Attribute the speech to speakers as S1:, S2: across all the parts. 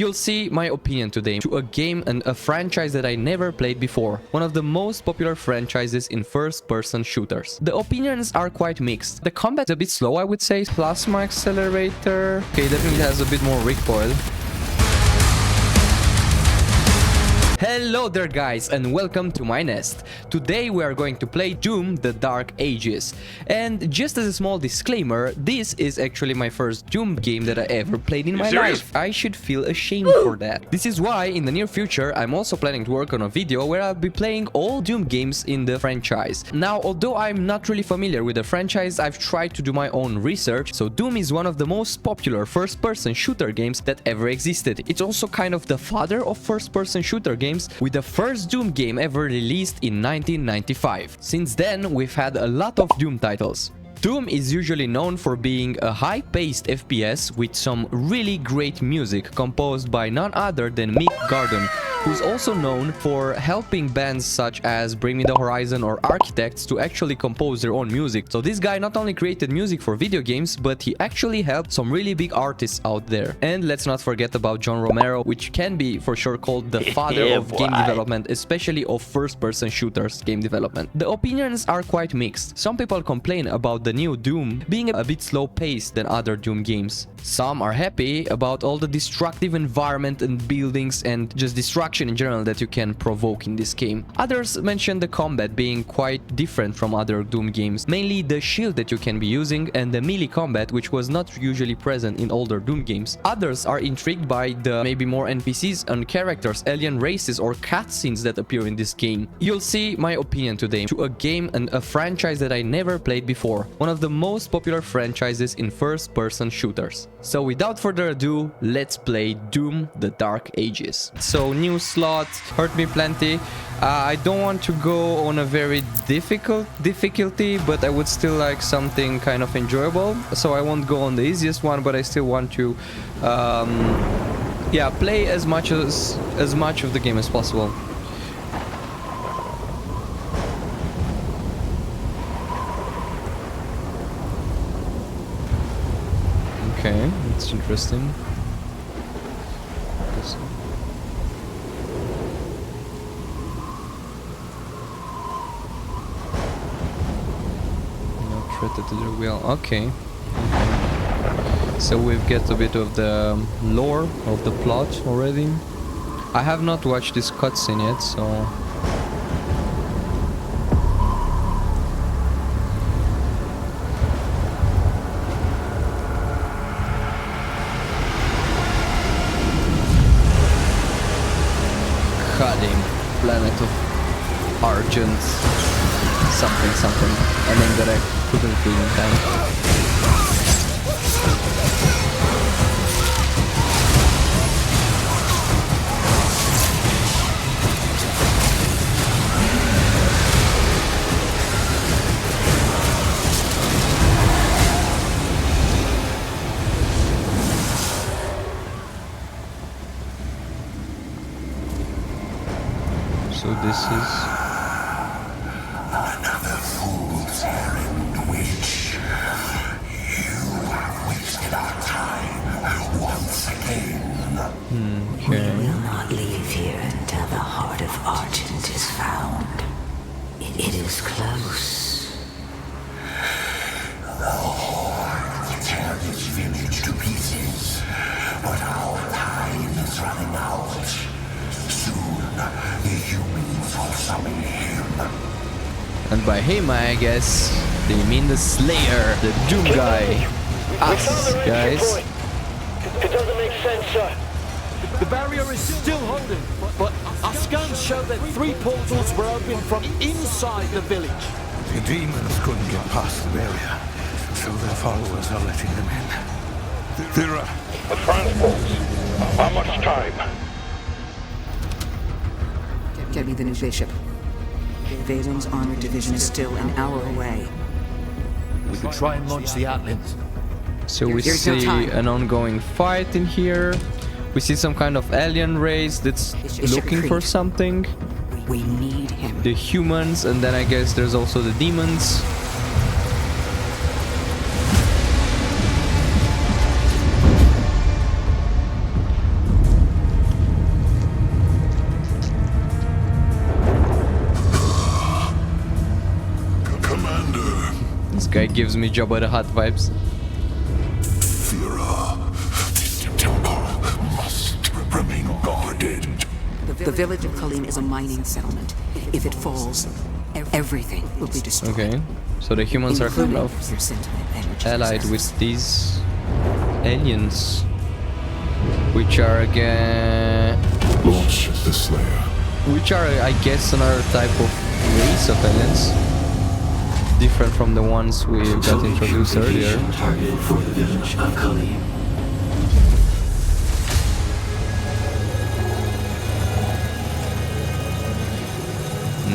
S1: You'll see my opinion today to a game and a franchise that I never played before. One of the most popular franchises in first-person shooters. The opinions are quite mixed. The combat is a bit slow, I would say. Plasma accelerator. Okay, definitely has a bit more recoil. Hello there guys and welcome to my nest. Today we are going to play Doom the Dark Ages. And just as a small disclaimer, this is actually my first Doom game that I ever played in my life. I should feel ashamed for that. This is why in the near future I'm also planning to work on a video where I'll be playing all Doom games in the franchise. Now, although I'm not really familiar with the franchise, I've tried to do my own research. So Doom is one of the most popular first-person shooter games that ever existed. It's also kind of the father of first-person shooter games, with the first Doom game ever released in 1995. Since then, we've had a lot of Doom titles. Doom is usually known for being a high-paced FPS with some really great music composed by none other than Mick Garden, who's also known for helping bands such as Bring Me the Horizon or Architects to actually compose their own music. So this guy not only created music for video games, but he actually helped some really big artists out there. And let's not forget about John Romero, which can be for sure called the father of game development, especially of first-person shooters game development. The opinions are quite mixed. Some people complain about the new Doom being a bit slow-paced than other Doom games. Some are happy about all the destructive environment and buildings and just destruction in general that you can provoke in this game. Others mention the combat being quite different from other Doom games, mainly the shield that you can be using and the melee combat, which was not usually present in older Doom games. Others are intrigued by the maybe more NPCs and characters, alien races or cutscenes that appear in this game. You'll see my opinion today to a game and a franchise that I never played before. One of the most popular franchises in first-person shooters. So without further ado, let's play Doom the Dark Ages. So new slot, hurt me plenty. I don't want to go on a very difficulty, but I would still like something kind of enjoyable. So I won't go on the easiest one, but I still want to yeah, play as much of the game as possible. Okay, that's interesting. Not threatened to the wheel. Okay. So we've get a bit of the lore of the plot already. I have not watched this cutscene yet, so... Planet of Argent something, a name that I couldn't read in time. So this is
S2: another fool's errand, witch. You have wasted our time once again.
S1: Okay.
S3: We will not leave here until the heart of Argent is found. It is close.
S2: The Horde will tear this village to pieces, but our time is running out. Soon, the humans will summon him.
S1: And by him, I guess they mean the Slayer, the Doom guy. Us, guys.
S4: It doesn't make sense, sir. The barrier is still holding, but our scans show that 3 portals were open from inside the village.
S5: The demons couldn't get past the barrier, so their followers are letting them in. There are...
S4: The transport. How much time?
S6: Get me the new bishop. Valen's armored division is still an hour away.
S4: We could try and launch the Atlas.
S1: So we
S6: Here's no
S1: see
S6: time.
S1: an ongoing fight in here. We see some kind of alien race that's
S6: Bishop
S1: looking for
S6: Creed.
S1: something.
S6: We need him.
S1: The humans, and then I guess there's also the demons. guy gives me Jabba the Hutt vibes.
S2: Fira, this temple must remain guarded.
S6: The village of Kalim is a mining settlement. If it falls, everything will be destroyed.
S1: Okay, so the humans are kind of
S6: Your sentient energy
S1: allied
S6: possesses.
S1: with these aliens, which are again,
S2: Launch the Slayer.
S1: which are, I guess, another type of race of aliens, different from the ones we got introduced earlier.
S7: Target for the village of Kalim.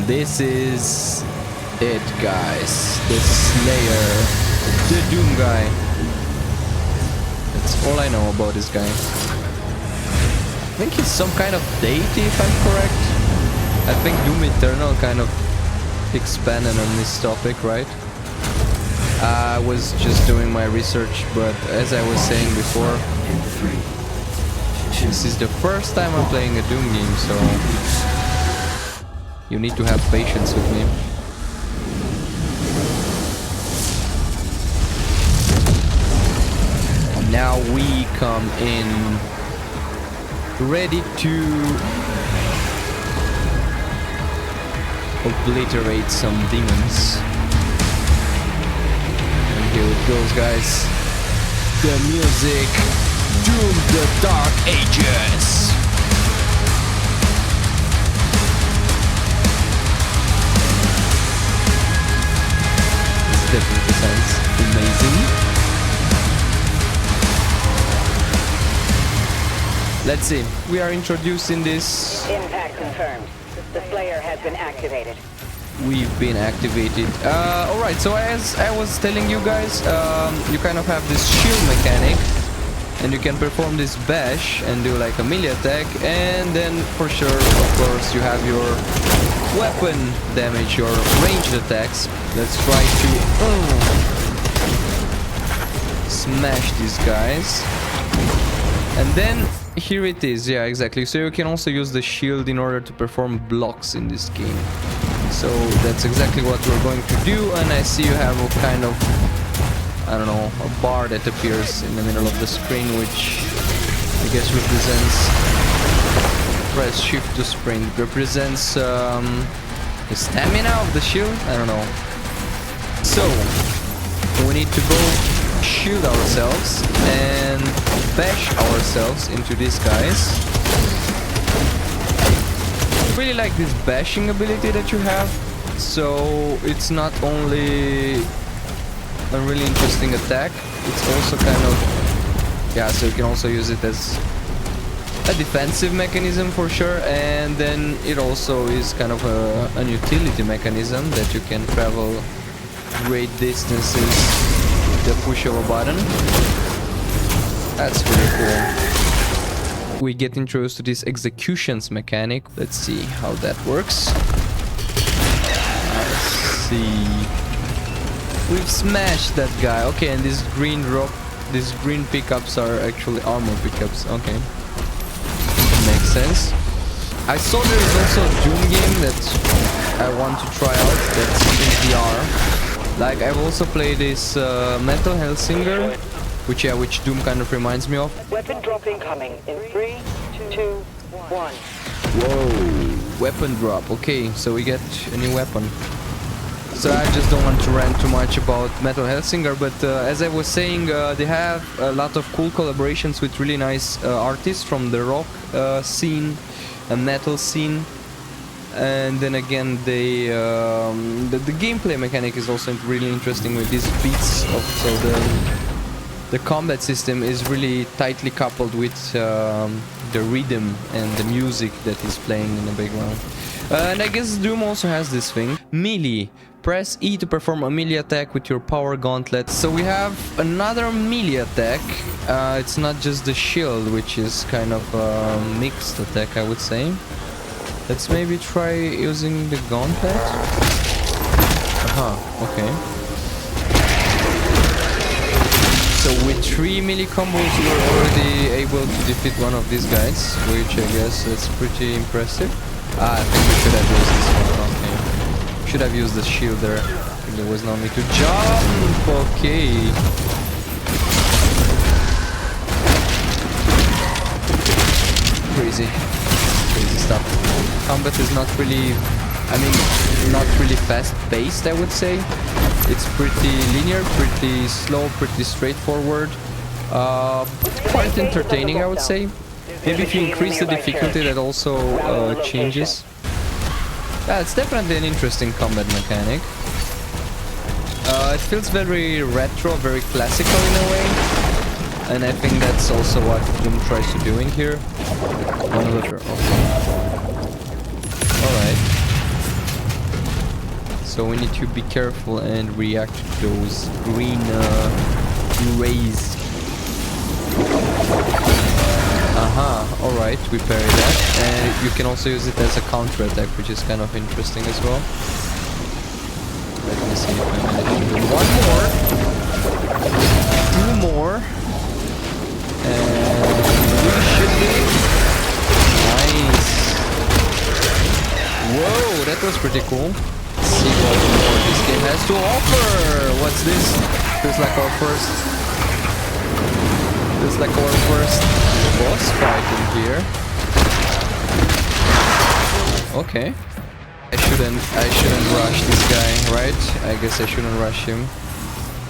S1: This is it, guys. The Slayer, the Doom guy. That's all I know about this guy. I think he's some kind of deity, if I'm correct. I think Doom Eternal kind of expanded on this topic, right? I was just doing my research, but as I was saying before,
S7: In 3, 2,
S1: this is the first time I'm playing a Doom game, so you need to have patience with me. Now we come in ready to obliterate some demons. And here it goes, guys. The music, Doom the Dark Ages. This definitely sounds amazing. Let's see. We are introducing this.
S8: Impact confirmed. The Slayer has been activated.
S1: We've been activated. Alright, so as I was telling you guys, you kind of have this shield mechanic, and you can perform this bash and do like a melee attack, and then for sure, of course, you have your weapon damage, your ranged attacks. Let's try to smash these guys. And then here it is, yeah, exactly. So you can also use the shield in order to perform blocks in this game. So that's exactly what we're going to do. And I see you have a kind of, I don't know, a bar that appears in the middle of the screen, which I guess represents, press shift to sprint, represents the stamina of the shield. I don't know. So we need to go shield ourselves and bash ourselves into these guys. I really like this bashing ability that you have. So it's not only a really interesting attack, it's also kind of, yeah, so you can also use it as a defensive mechanism for sure, and then it also is kind of an utility mechanism that you can travel great distances with the push of a button. That's really cool. We get introduced to this executions mechanic. Let's see how that works. Let's see. We've smashed that guy. Okay, and this green drop, these green pickups are actually armor pickups. Okay, makes sense. I saw there is also a Doom game that I want to try out. That's in VR. Like I've also played this Metal Hellsinger, which Doom kind of reminds me of.
S8: Weapon drop incoming in 3, 2, 1.
S1: Whoa, weapon drop. Okay, so we get a new weapon. So I just don't want to rant too much about Metal Hellsinger, but as I was saying, they have a lot of cool collaborations with really nice artists from the rock scene and metal scene. And then again, they the gameplay mechanic is also really interesting with these beats of, so the combat system is really tightly coupled with the rhythm and the music that is playing in the background. And I guess Doom also has this thing. Melee. Press E to perform a melee attack with your power gauntlet. So we have another melee attack. It's not just the shield, which is kind of a mixed attack, I would say. Let's maybe try using the gauntlet. Aha, okay. So with 3 melee combos we're already able to defeat one of these guys, which I guess is pretty impressive. I think we should have used this one, okay. Should have used the shield there. There was no need to jump. Okay. Crazy stuff. Combat is not really, I mean, not really fast-paced, I would say. It's pretty linear, pretty slow, pretty straightforward. Quite entertaining, I would say. Maybe if you increase the difficulty, that also changes. Yeah, it's definitely an interesting combat mechanic. It feels very retro, very classical in a way. And I think that's also what Doom tries to do in here. Okay. Alright. So we need to be careful and react to those green rays. Alright, we parry that. And you can also use it as a counter attack, which is kind of interesting as well. Let me see if I manage to do one more. Two more. And we should be... Nice. Whoa, that was pretty cool. Let's see what more this game has to offer. What's this? Feels like our first boss fight in here. Okay. I shouldn't rush this guy, right? I guess I shouldn't rush him.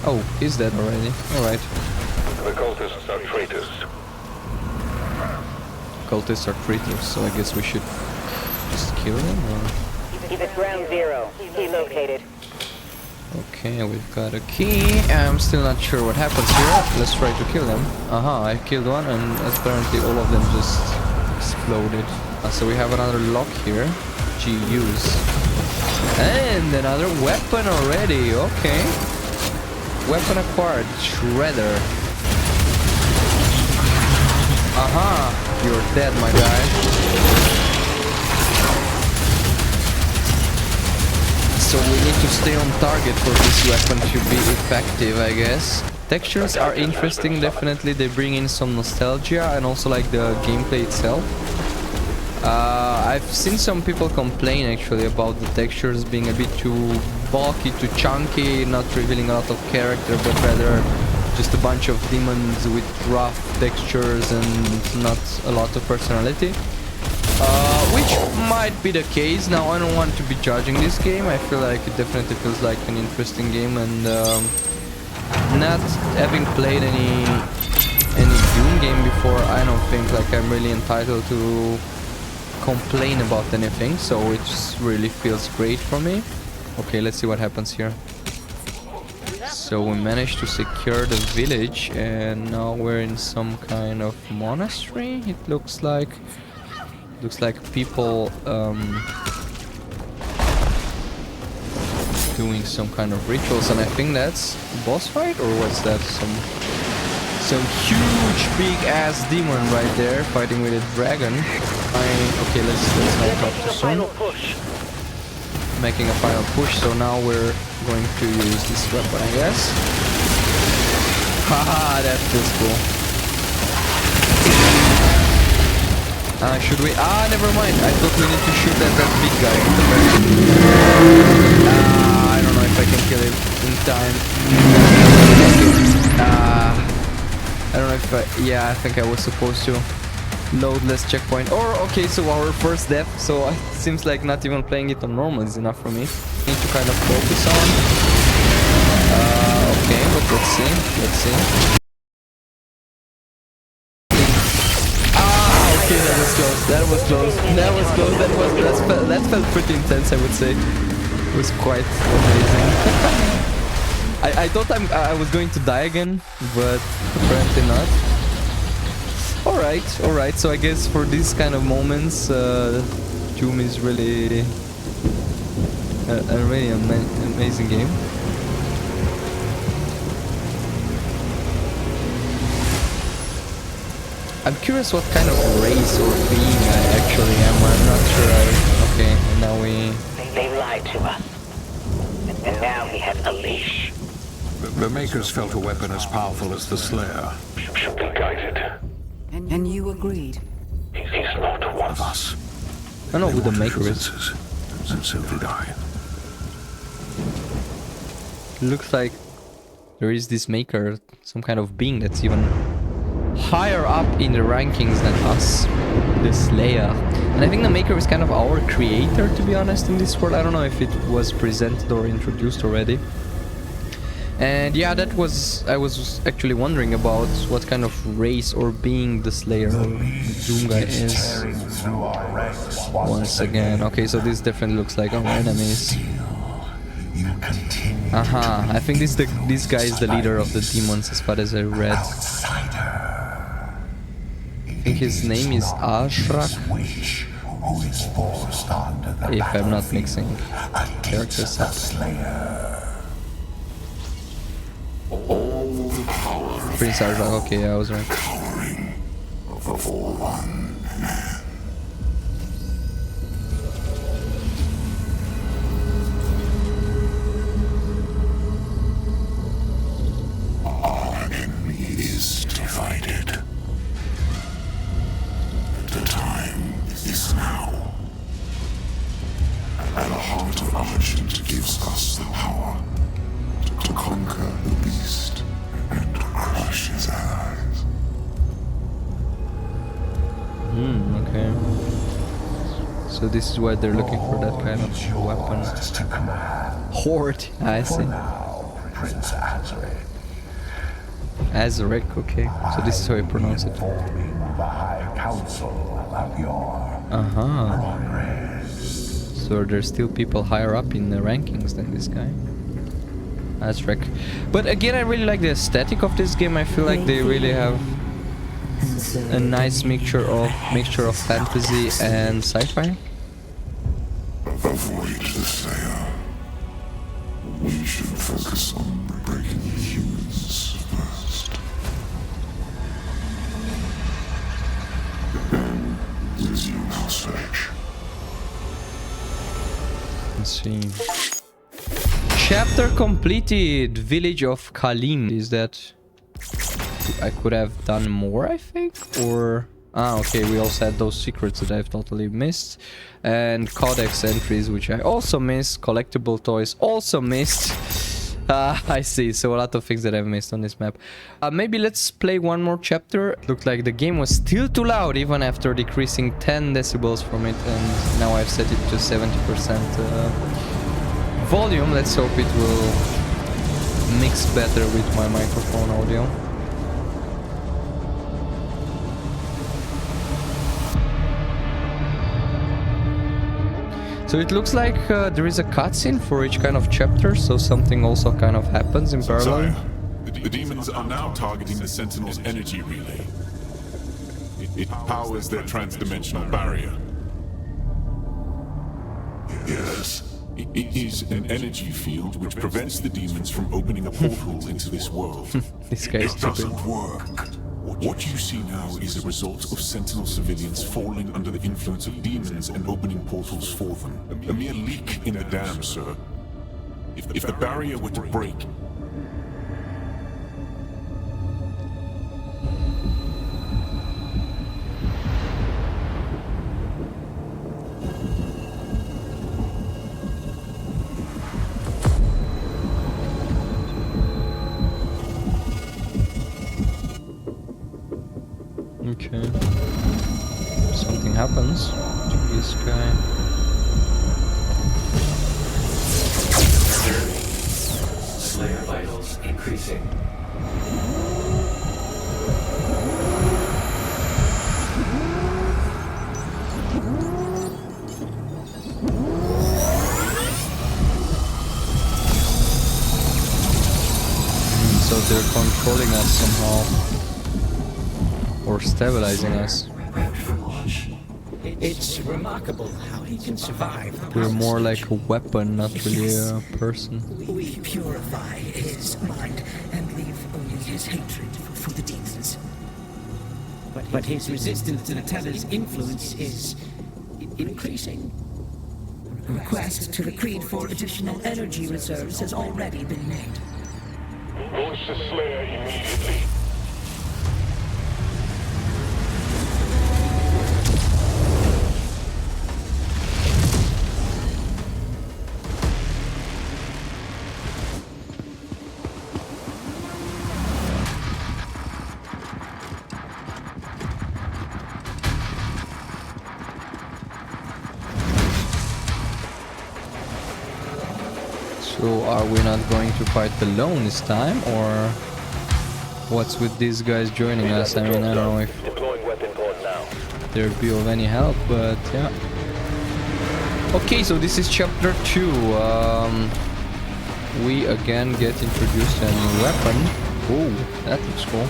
S1: Oh, he's dead already. Alright.
S2: The cultists are traitors.
S1: Cultists are traitors, so I guess we should just kill them, or...
S8: He's at ground zero. He located.
S1: Okay, we've got a key. I'm still not sure what happens here. Let's try to kill them. I killed one, and apparently all of them just exploded. So we have another lock here. Use. And another weapon already. Okay. Weapon acquired. Shredder. You're dead, my guy. So we need to stay on target for this weapon to be effective, I guess. Textures are interesting, definitely. They bring in some nostalgia and also like the gameplay itself. I've seen some people complain actually about the textures being a bit too bulky, too chunky, not revealing a lot of character, but rather just a bunch of demons with rough textures and not a lot of personality. Which might be the case. Now, I don't want to be judging this game. I feel like it definitely feels like an interesting game, and not having played any Doom game before, I don't think like I'm really entitled to complain about anything, so it just really feels great for me. Okay, let's see what happens here. So we managed to secure the village, and now we're in some kind of monastery. It looks like people doing some kind of rituals, and I think that's boss fight, or what's that? Some huge big ass demon right there fighting with a dragon. Okay, let's not talk too soon. Making a final push, so now we're going to use this weapon, I guess. Haha, that feels cool. Should we? Never mind. I thought we need to shoot at that big guy. I don't know if I can kill him in time. I don't know if yeah, I think I was supposed to load less checkpoint. Or, okay, so our first death. So it seems like not even playing it on normal is enough for me. Need to kind of focus on. Okay, but let's see. Okay, that was close. That felt pretty intense, I would say. It was quite amazing. I thought I was going to die again, but apparently not. Alright, so I guess for these kind of moments, Doom is really a really amazing game. I'm curious what kind of race or being I actually am. I'm not sure. Okay, and now
S8: They lied to us. And now he has a leash.
S5: The Makers felt a weapon as powerful as the Slayer.
S2: Should be guided.
S6: And you agreed.
S2: He's not one
S5: Of us.
S1: I don't know who the
S5: They
S1: Maker
S5: wanted
S1: is.
S5: answers, and so did I.
S1: Looks like there is this maker, some kind of being that's even higher up in the rankings than us, the Slayer. And I think the maker is kind of our creator, to be honest, in this world. I don't know if it was presented or introduced already. And yeah, that was... I was actually wondering about what kind of race or being the Slayer or Doom guy is. Once again. Okay, so this definitely looks like our enemies. Aha, I think this guy is the leader of the demons as far as I read. I think his name is Ashrak, if I'm not mixing characters up. Prince Ashrak, okay, I was right.
S2: Our enemy is divided. The time is now. And the heart of Argent gives us the power to conquer the beast and crush his allies.
S1: Okay. So this is why they're looking for that kind of weapon. Horde, I see.
S2: Prince Azric.
S1: Azric, okay. So this is how you pronounce it.
S2: Forming the High Council of your progress.
S1: So there's still people higher up in the rankings than this guy. Azric. But again, I really like the aesthetic of this game. I feel like they really have a nice mixture of fantasy and sci-fi.
S2: Avoid the Slayer. We should focus on breaking the humans first. Then resume our search.
S1: Let's see. Chapter completed. Village of Kalim. Is that... I could have done more, I think? Or... Ah, okay, we also had those secrets that I've totally missed. And codex entries, which I also missed. Collectible toys, also missed. I see, so a lot of things that I've missed on this map. Maybe let's play one more chapter. Looked like the game was still too loud, even after decreasing 10 decibels from it. And now I've set it to 70% volume. Let's hope it will mix better with my microphone audio. So it looks like there is a cutscene for each kind of chapter, so something also kind of happens in parallel.
S9: Sire, the demons are now targeting the Sentinel's energy relay. It powers their transdimensional barrier.
S2: Yes.
S9: It is an energy field which prevents the demons from opening a portal into this world.
S1: This guy is
S2: It
S1: stupid.
S2: doesn't work.
S9: What you see now is a result of Sentinel civilians falling under the influence of demons and opening portals for them. A mere leak in the dam, sir. If the barrier were to break...
S1: Okay. Something happens to this guy.
S7: Slayer vitals increasing.
S1: So they're controlling us somehow. Or stabilizing us.
S10: It's remarkable how he can survive.
S1: We're more like a weapon, not really a person.
S10: We purify his mind and leave only his hatred for the demons. But his resistance to the Teller's influence is increasing. A request to the Creed for additional energy reserves has already been made.
S2: Launch the Slayer immediately.
S1: So are we not going to fight alone this time, or what's with these guys joining us? I mean, I don't know if they'd be of any help, but yeah. Okay, so this is chapter 2. We again get introduced to a new weapon. Oh, that looks cool.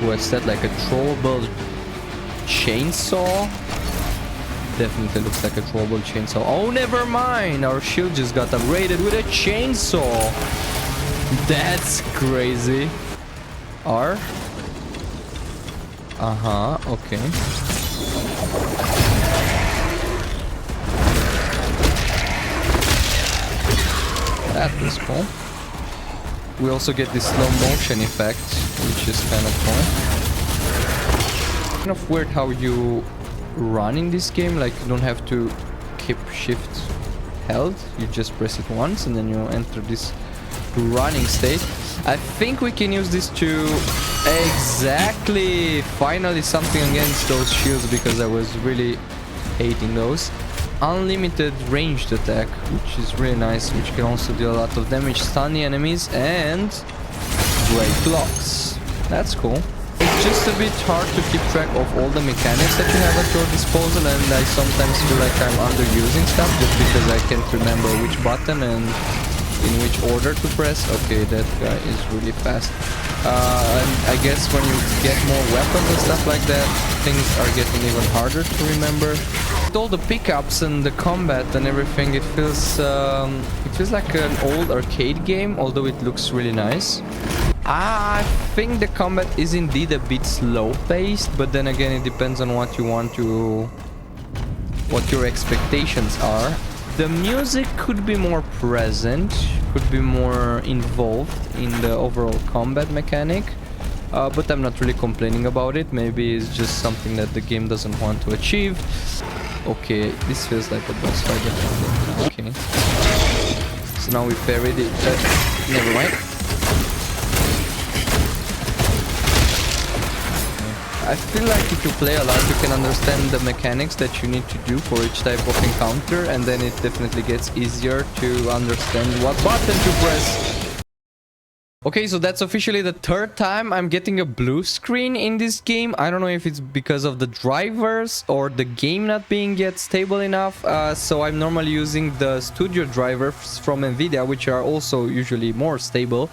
S1: What's that, like a throwable chainsaw? Definitely looks like a throwable chainsaw. Oh, never mind. Our shield just got upgraded with a chainsaw. That's crazy. R? Uh-huh, okay. That was cool. We also get this slow motion effect, which is kind of cool. Kind of weird how you run in this game, like you don't have to keep shift held, you just press it once and then you enter this running state. I think we can use this to exactly finally something against those shields, because I was really hating those. Unlimited ranged attack, which is really nice, which can also deal a lot of damage, stun the enemies, and break locks. That's cool. It's just a bit hard to keep track of all the mechanics that you have at your disposal, and I sometimes feel like I'm underusing stuff just because I can't remember which button and in which order to press. Okay, that guy is really fast. And I guess when you get more weapons and stuff like that, things are getting even harder to remember. With all the pickups and the combat and everything, it feels like an old arcade game, although it looks really nice. I think the combat is indeed a bit slow-paced, but then again, it depends on what you want to... what your expectations are. The music could be more present, could be more involved in the overall combat mechanic, but I'm not really complaining about it. Maybe it's just something that the game doesn't want to achieve. Okay, this feels like a boss fight. Okay. So now we parried it. Never mind. I feel like if you play a lot, you can understand the mechanics that you need to do for each type of encounter, and then it definitely gets easier to understand what button to press. Okay, so that's officially the third time I'm getting a blue screen in this game. I don't know if it's because of the drivers or the game not being yet stable enough. So I'm normally using the studio drivers from Nvidia, which are also usually more stable.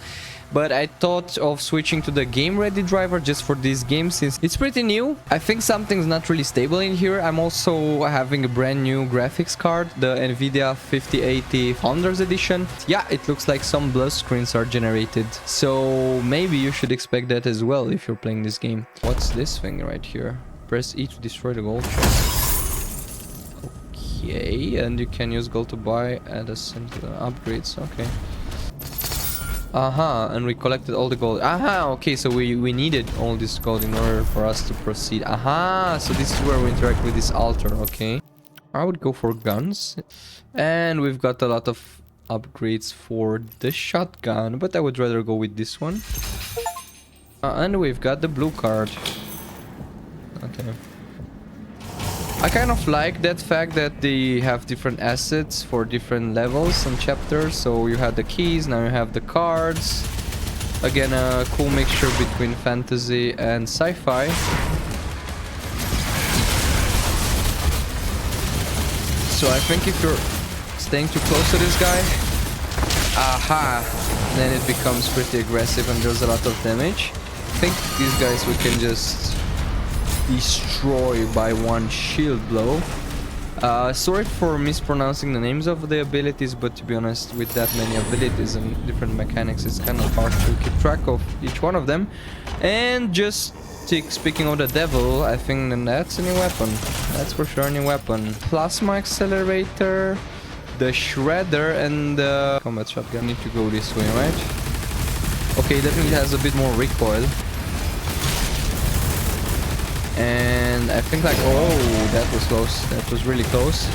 S1: But I thought of switching to the game ready driver just for this game, since it's pretty new. I think something's not really stable in here. I'm also having a brand new graphics card, the Nvidia 5080 Founders Edition. Yeah, it looks like some blue screens are generated. So maybe you should expect that as well if you're playing this game. What's this thing right here? Press E to destroy the gold chest. Okay, and you can use gold to buy at a center upgrades. Okay. And we collected all the gold. Okay, so we needed all this gold in order for us to proceed. So this is where we interact with this altar. Okay, I would go for guns, and we've got a lot of upgrades for the shotgun, but I would rather go with this one. And we've got the blue card. Okay, I kind of like that fact that they have different assets for different levels and chapters. So you have the keys, now you have the cards. Again, a cool mixture between fantasy and sci-fi. So I think if you're staying too close to this guy, then it becomes pretty aggressive and there's a lot of damage. I think these guys we can just destroy by one shield blow. Sorry for mispronouncing the names of the abilities, but to be honest, with that many abilities and different mechanics, it's kind of hard to keep track of each one of them. And just speaking of the devil, I think then that's a new weapon. That's for sure a new weapon. Plasma accelerator, the shredder, and the combat shotgun. Need to go this way, right? Okay, definitely has a bit more recoil. And I think like, oh, that was close. That was really close.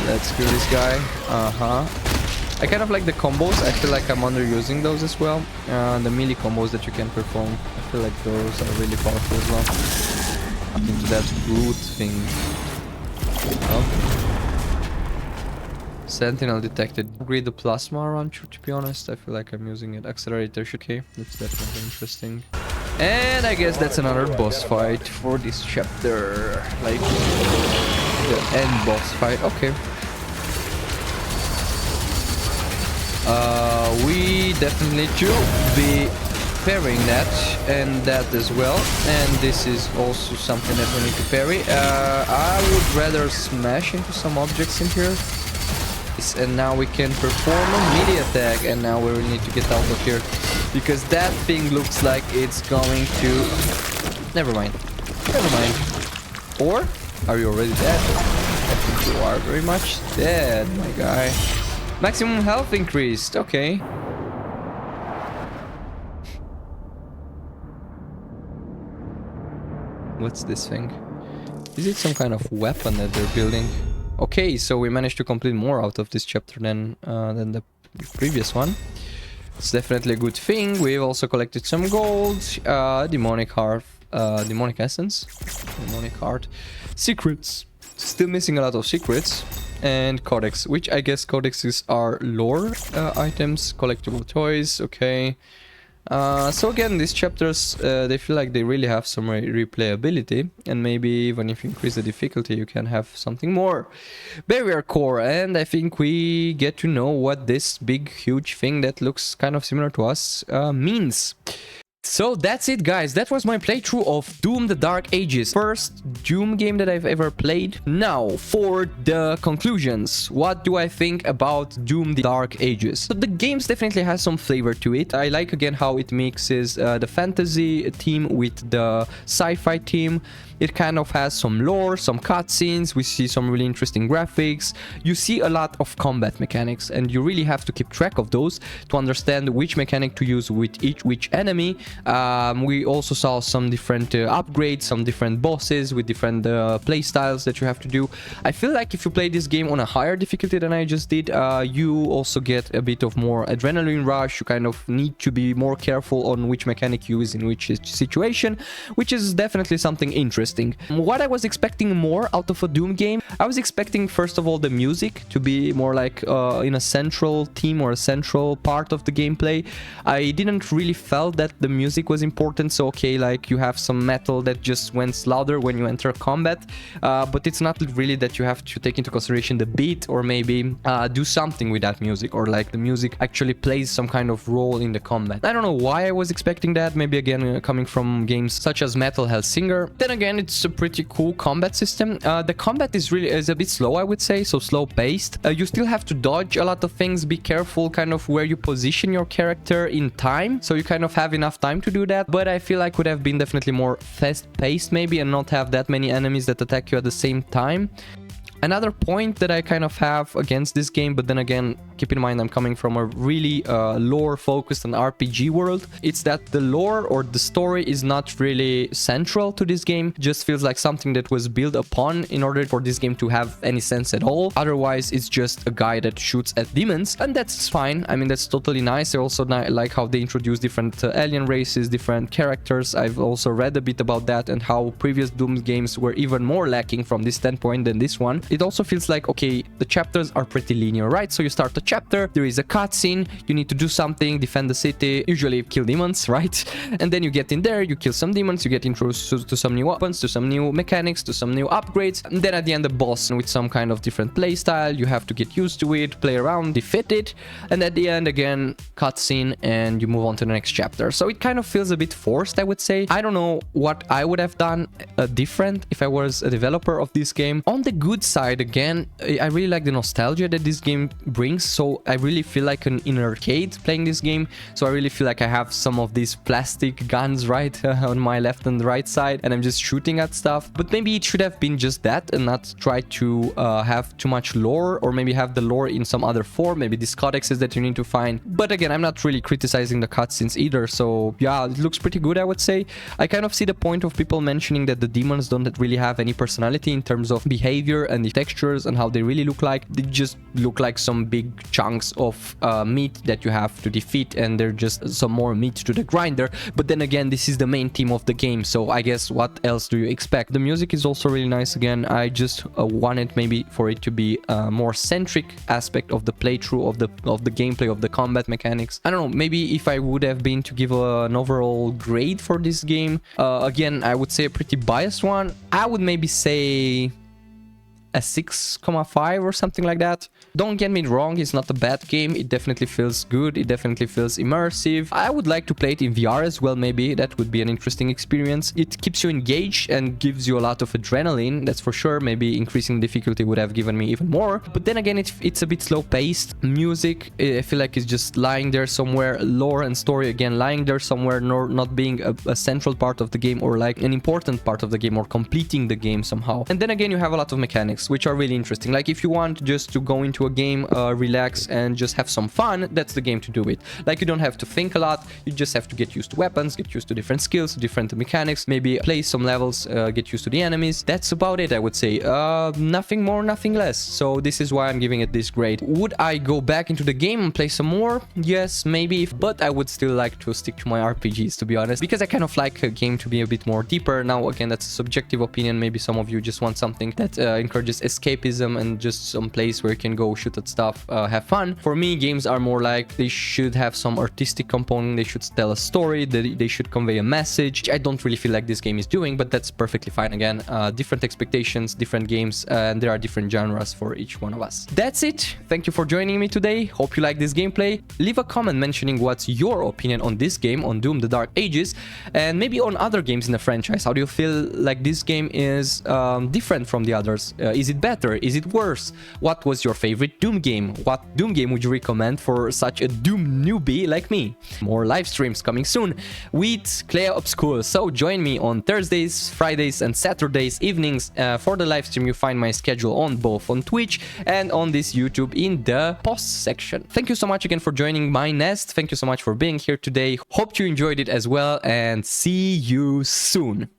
S1: Let's kill this guy. I kind of like the combos. I feel like I'm underusing those as well. The melee combos that you can perform, I feel like those are really powerful as well. Into that root thing. Oh. Sentinel detected. Upgrade the plasma launcher, to be honest. I feel like I'm using it. Accelerator should. Okay, that's definitely interesting. And I guess that's another boss fight for this chapter. Like the end boss fight. Okay. We definitely should be parrying that and that as well. And this is also something that we need to parry. I would rather smash into some objects in here. And now we can perform a melee attack, and now we really need to get out of here because that thing looks like it's going to... Never mind. Or are you already dead? I think you are very much dead, my guy. Maximum health increased. Okay. What's this thing? Is it some kind of weapon that they're building? Okay, so we managed to complete more out of this chapter than the previous one. It's definitely a good thing. We've also collected some gold, demonic heart, demonic essence, demonic heart, secrets. Still missing a lot of secrets, and codex, which I guess codexes are lore items, collectible toys. Okay. So again, these chapters, they feel like they really have some replayability, and maybe even if you increase the difficulty, you can have something more. Barrier core, and I think we get to know what this big, huge thing that looks kind of similar to us means. So that's it, guys. That was my playthrough of Doom: The Dark Ages. First Doom game that I've ever played. Now, for the conclusions. What do I think about Doom: The Dark Ages? So the games definitely has some flavor to it. I like, again, how it mixes the fantasy theme with the sci-fi theme. It kind of has some lore, some cutscenes. We see some really interesting graphics. You see a lot of combat mechanics, and you really have to keep track of those to understand which mechanic to use with which enemy. We also saw some different upgrades, some different bosses with different play styles that you have to do. I feel like if you play this game on a higher difficulty than I just did, you also get a bit of more adrenaline rush. You kind of need to be more careful on which mechanic you use in which situation, which is definitely something interesting. What I was expecting more out of a Doom game, I was expecting first of all the music to be more like in a central theme or a central part of the gameplay. I didn't really felt that the music was important, so okay, like you have some metal that just went louder when you enter combat, but it's not really that you have to take into consideration the beat or maybe do something with that music, or like the music actually plays some kind of role in the combat. I don't know why I was expecting that, maybe again coming from games such as Metal Hellsinger. Then again, it's a pretty cool combat system. The combat is a bit slow, I would say, so slow paced. You still have to dodge a lot of things, be careful kind of where you position your character in time, so you kind of have enough time to do that, but I feel like could have been definitely more fast paced maybe, and not have that many enemies that attack you at the same time. Another point that I kind of have against this game, but then again, keep in mind I'm coming from a really lore-focused and RPG world, it's that the lore or the story is not really central to this game. It just feels like something that was built upon in order for this game to have any sense at all. Otherwise, it's just a guy that shoots at demons, and that's fine. I mean, that's totally nice. I also like how they introduce different alien races, different characters. I've also read a bit about that and how previous Doom games were even more lacking from this standpoint than this one. It also feels like, okay, the chapters are pretty linear, right? So you start a chapter, there is a cutscene, you need to do something, defend the city, usually kill demons, right? And then you get in there, you kill some demons, you get introduced to some new weapons, to some new mechanics, to some new upgrades, and then at the end the boss with some kind of different play style. You have to get used to it, play around, defeat it, and at the end again, cutscene, and you move on to the next chapter. So it kind of feels a bit forced, I would say. I don't know what I would have done different if I was a developer of this game. On the good side, again, I really like the nostalgia that this game brings, so I really feel like in an arcade playing this game. So I really feel like I have some of these plastic guns right on my left and right side, and I'm just shooting at stuff. But maybe it should have been just that and not try to have too much lore, or maybe have the lore in some other form, maybe these codexes that you need to find. But again, I'm not really criticizing the cutscenes either, so yeah, it looks pretty good, I would say. I kind of see the point of people mentioning that the demons don't really have any personality in terms of behavior and the textures and how they really look like. They just look like some big chunks of meat that you have to defeat, and they're just some more meat to the grinder. But then again, this is the main theme of the game, so I guess what else do you expect? The music is also really nice. Again, I just wanted maybe for it to be a more centric aspect of the playthrough, of the gameplay, of the combat mechanics. I don't know, maybe if I would have been to give an overall grade for this game, again, I would say a pretty biased one. I would maybe say a 6.5 or something like that. Don't get me wrong, it's not a bad game. It definitely feels good. It definitely feels immersive. I would like to play it in VR as well. Maybe that would be an interesting experience. It keeps you engaged and gives you a lot of adrenaline, that's for sure. Maybe increasing difficulty would have given me even more. But then again, it's a bit slow paced. Music, I feel like it's just lying there somewhere. Lore and story, again, lying there somewhere, not being a central part of the game, or like an important part of the game, or completing the game somehow. And then again, you have a lot of mechanics which are really interesting. Like if you want just to go into a game, relax and just have some fun, that's the game to do it. Like you don't have to think a lot, you just have to get used to weapons, get used to different skills, different mechanics, maybe play some levels, get used to the enemies. That's about it, I would say. Nothing more, nothing less. So this is why I'm giving it this grade. Would I go back into the game and play some more? Yes, maybe, but I would still like to stick to my RPGs, to be honest, because I kind of like a game to be a bit more deeper. Now again, that's a subjective opinion. Maybe some of you just want something that encourages escapism and just some place where you can go shoot at stuff, have fun. For me, games are more like they should have some artistic component, they should tell a story, they should convey a message. I don't really feel like this game is doing, but that's perfectly fine. Again, different expectations, different games, and there are different genres for each one of us. That's it. Thank you for joining me today. Hope you like this gameplay. Leave a comment mentioning what's your opinion on this game, on Doom the Dark Ages, and maybe on other games in the franchise. How do you feel like this game is different from the others? Is it better? Is it worse? What was your favorite Doom game? What Doom game would you recommend for such a Doom newbie like me? More live streams coming soon with Clea Obscure, so join me on Thursdays, Fridays and Saturdays evenings for the live stream. You find my schedule on both on Twitch and on this YouTube in the post section. Thank you so much again for joining my nest. Thank you so much for being here today. Hope you enjoyed it as well, and see you soon.